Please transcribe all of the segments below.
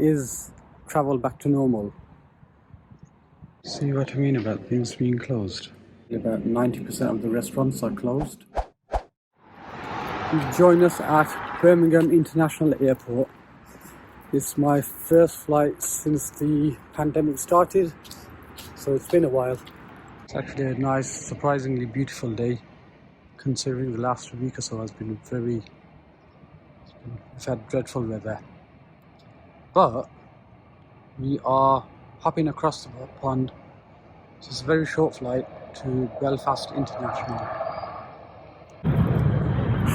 is travel back to normal. See what I mean about things being closed? About 90% of the restaurants are closed. Join us at Birmingham International Airport. It's my first flight since the pandemic started, so it's been a while. It's actually a nice, surprisingly beautiful day, considering the last week or so has been we've had dreadful weather. But we are hopping across the pond. So it's a very short flight to Belfast International.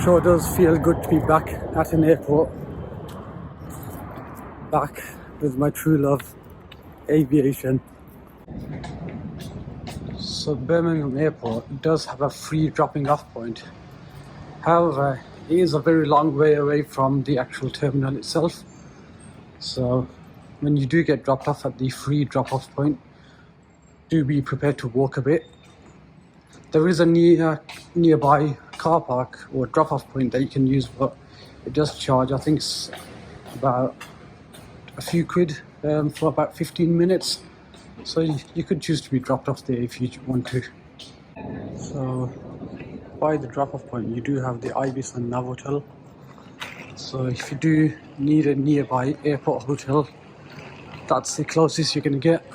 Sure does feel good to be back at an airport. Back with my true love, aviation. So Birmingham Airport does have a free dropping off point. However, it is a very long way away from the actual terminal itself. So when you do get dropped off at the free drop off point, do be prepared to walk a bit. There is a nearby car park or drop off point that you can use, but it does charge, I think it's about a few quid for about 15 minutes. So you could choose to be dropped off there if you want to. So by the drop off point you do have the Ibis and Nav Hotel. So if you do need a nearby airport hotel, that's the closest you're going to get.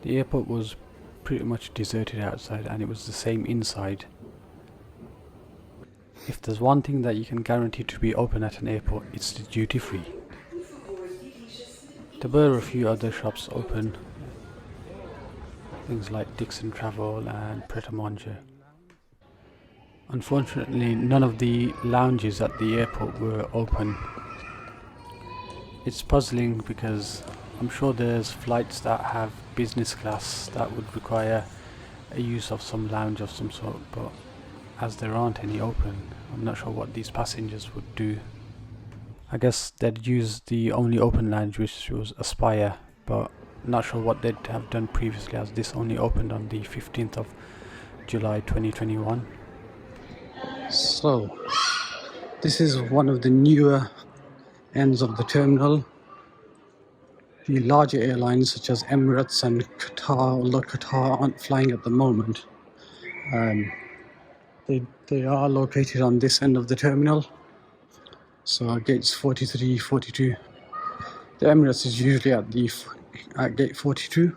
The airport was pretty much deserted outside, and it was the same inside. If there's one thing that you can guarantee to be open at an airport, it's the duty free. There were a few other shops open, things like Dixon Travel and Pret a Manger. Unfortunately, none of the lounges at the airport were open. It's puzzling because I'm sure there's flights that have business class that would require a use of some lounge of some sort, but as there aren't any open, I'm not sure what these passengers would do. I guess they'd use the only open lounge, which was Aspire, but not sure what they'd have done previously, as this only opened on the 15th of July 2021. So this is one of the newer ends of the terminal. The larger airlines such as Emirates and Qatar, although Qatar aren't flying at the moment, they are located on this end of the terminal. So gates 43, 42. The Emirates is usually at gate 42.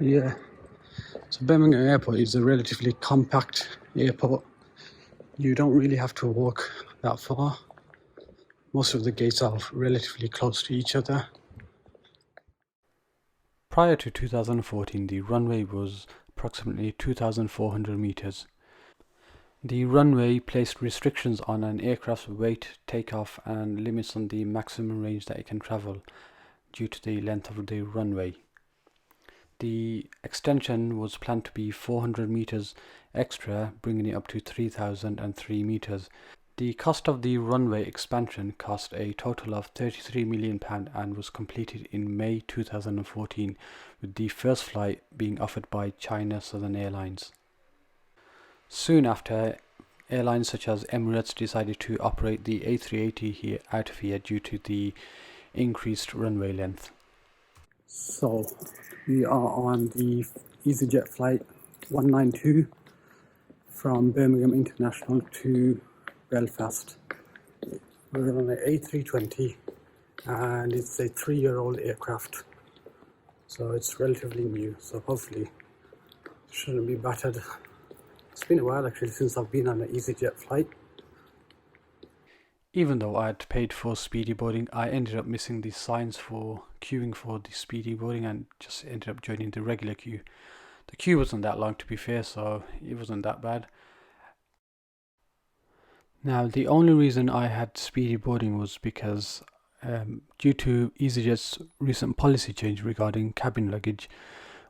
Yeah. So Birmingham Airport is a relatively compact airport. You don't really have to walk that far. Most of the gates are relatively close to each other. Prior to 2014, the runway was approximately 2,400 meters. The runway placed restrictions on an aircraft's weight, takeoff, and limits on the maximum range that it can travel due to the length of the runway. The extension was planned to be 400 meters extra, bringing it up to 3,003 meters. The cost of the runway expansion cost a total of £33 million and was completed in May 2014, with the first flight being offered by China Southern Airlines. Soon after, airlines such as Emirates decided to operate the A380 out of here due to the increased runway length. So we are on the EasyJet flight 192 from Birmingham International to Belfast. We're on an A320 and it's a 3-year-old aircraft, so it's relatively new, so hopefully it shouldn't be battered. It's been a while actually since I've been on an EasyJet flight. Even though I had paid for speedy boarding, I ended up missing the signs for queuing for the speedy boarding and just ended up joining the regular queue. The queue wasn't that long, to be fair, so it wasn't that bad. Now, the only reason I had speedy boarding was because due to EasyJet's recent policy change regarding cabin luggage,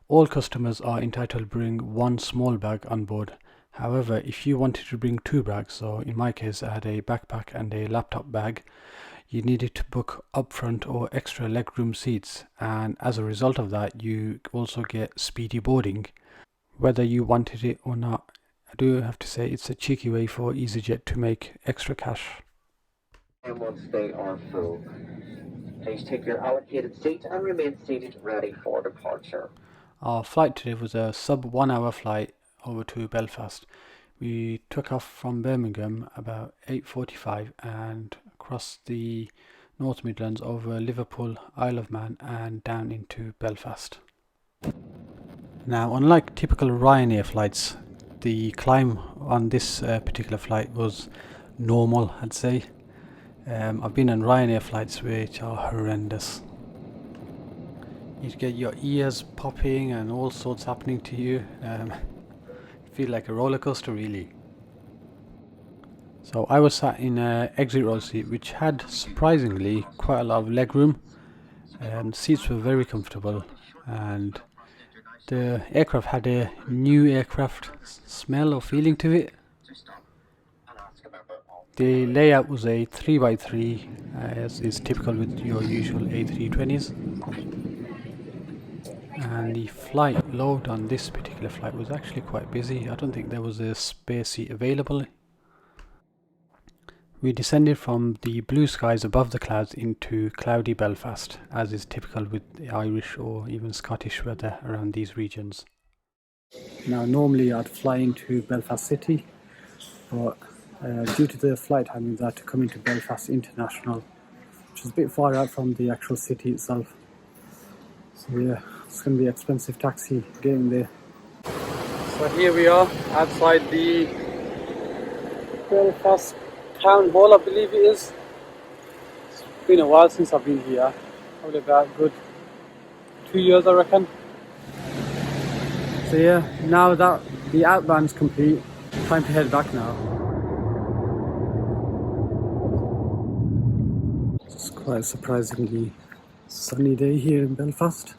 all customers are entitled to bring one small bag on board. However, if you wanted to bring 2 bags, so in my case I had a backpack and a laptop bag, you needed to book upfront or extra legroom seats, and as a result of that you also get speedy boarding whether you wanted it or not. I do have to say it's a cheeky way for EasyJet to make extra cash. And once they are full, Please take your allocated seat and remain seated ready for departure. Our flight today was a sub 1 hour flight over to Belfast. We took off from Birmingham about 8:45 and across the North Midlands over Liverpool, Isle of Man and down into Belfast. Now, unlike typical Ryanair flights, the climb on this particular flight was normal, I'd say. I've been on Ryanair flights which are horrendous. You get your ears popping and all sorts happening to you. Feel like a roller coaster, really. So I was sat in an exit row seat which had surprisingly quite a lot of leg room. The seats were very comfortable and the aircraft had a new aircraft smell or feeling to it. The layout was a 3x3 as is typical with your usual A320s. And the flight load on this particular flight was actually quite busy. I don't think there was a spare seat available. We descended from the blue skies above the clouds into cloudy Belfast, as is typical with the Irish or even Scottish weather around these regions. Now normally I'd fly into Belfast City, but due to the flight timings I had to come into Belfast International, which is a bit far out from the actual city itself. So yeah, it's going to be an expensive taxi getting there. So here we are outside the Belfast Town Hall, I believe it is. It's been a while since I've been here, probably about a good 2 years I reckon. So yeah, now that the outbound's complete, time to head back now. It's quite a surprisingly sunny day here in Belfast.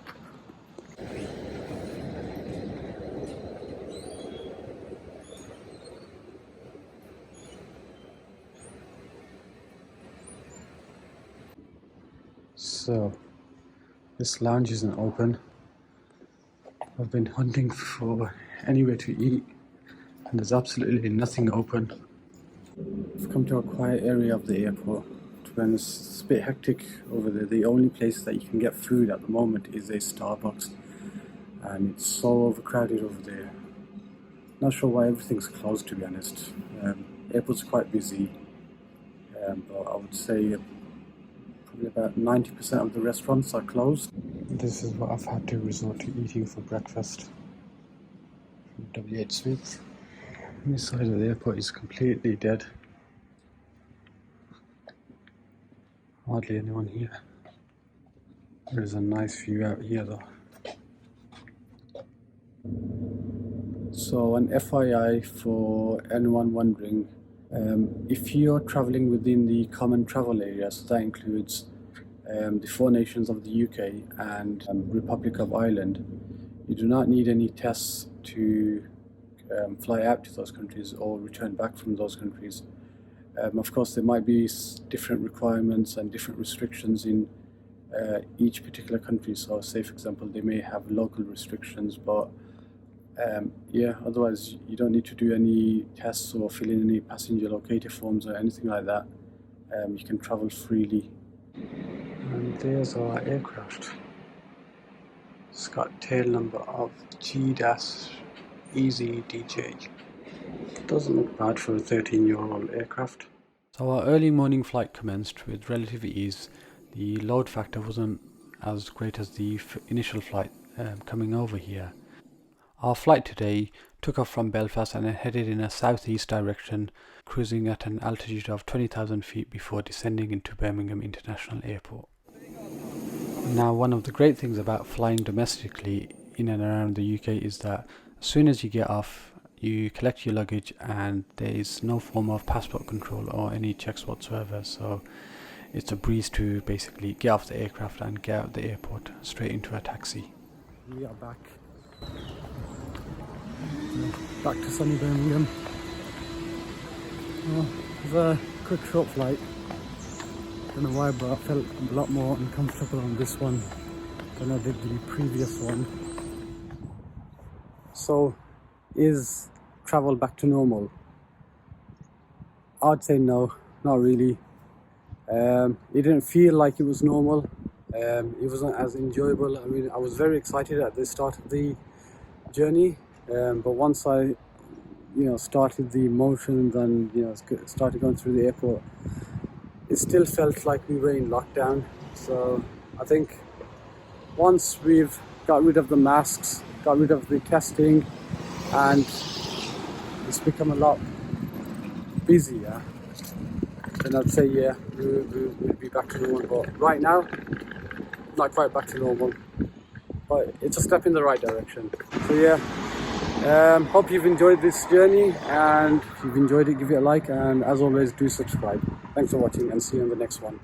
So, this lounge isn't open. I've been hunting for anywhere to eat and there's absolutely nothing open. I've come to a quiet area of the airport. To be honest, it's a bit hectic over there. The only place that you can get food at the moment is a Starbucks, and it's so overcrowded over there. Not sure why everything's closed, to be honest. Airport's quite busy, but I would say probably about 90% of the restaurants are closed. This is what I've had to resort to eating for breakfast from W.H. Smith. This side of the airport is completely dead. Hardly anyone here. There's a nice view out here though. So an FYI for anyone wondering, if you're travelling within the common travel area, so that includes the 4 nations of the UK and Republic of Ireland, you do not need any tests to fly out to those countries or return back from those countries. Of course, there might be different requirements and different restrictions in each particular country. So say, for example, they may have local restrictions, but yeah, otherwise you don't need to do any tests or fill in any passenger locator forms or anything like that. You can travel freely. And there's our aircraft. It's got tail number of G-EasyDJ. Doesn't look bad for a 13-year-old aircraft. So our early morning flight commenced with relative ease. The load factor wasn't as great as the initial flight coming over here. Our flight today took off from Belfast and headed in a southeast direction, cruising at an altitude of 20,000 feet before descending into Birmingham International Airport. Now, one of the great things about flying domestically in and around the UK is that as soon as you get off, you collect your luggage and there is no form of passport control or any checks whatsoever, so it's a breeze to basically get off the aircraft and get out of the airport straight into a taxi. We are back to sunny Birmingham. Well, it was a quick short flight. Don't know why, but I felt a lot more uncomfortable on this one than I did the previous one. So, is travel back to normal? I'd say no, not really. It didn't feel like it was normal. It wasn't as enjoyable. I mean, I was very excited at the start of the journey, but once I started the motions and started going through the airport, it still felt like we were in lockdown. So I think once we've got rid of the masks, got rid of the testing, and it's become a lot busier, then I'd say yeah, we'll be back to normal. But right now, not quite back to normal, but it's a step in the right direction. So yeah, hope you've enjoyed this journey, and if you've enjoyed it, give it a like, and as always, do subscribe. Thanks for watching, and see you on the next one.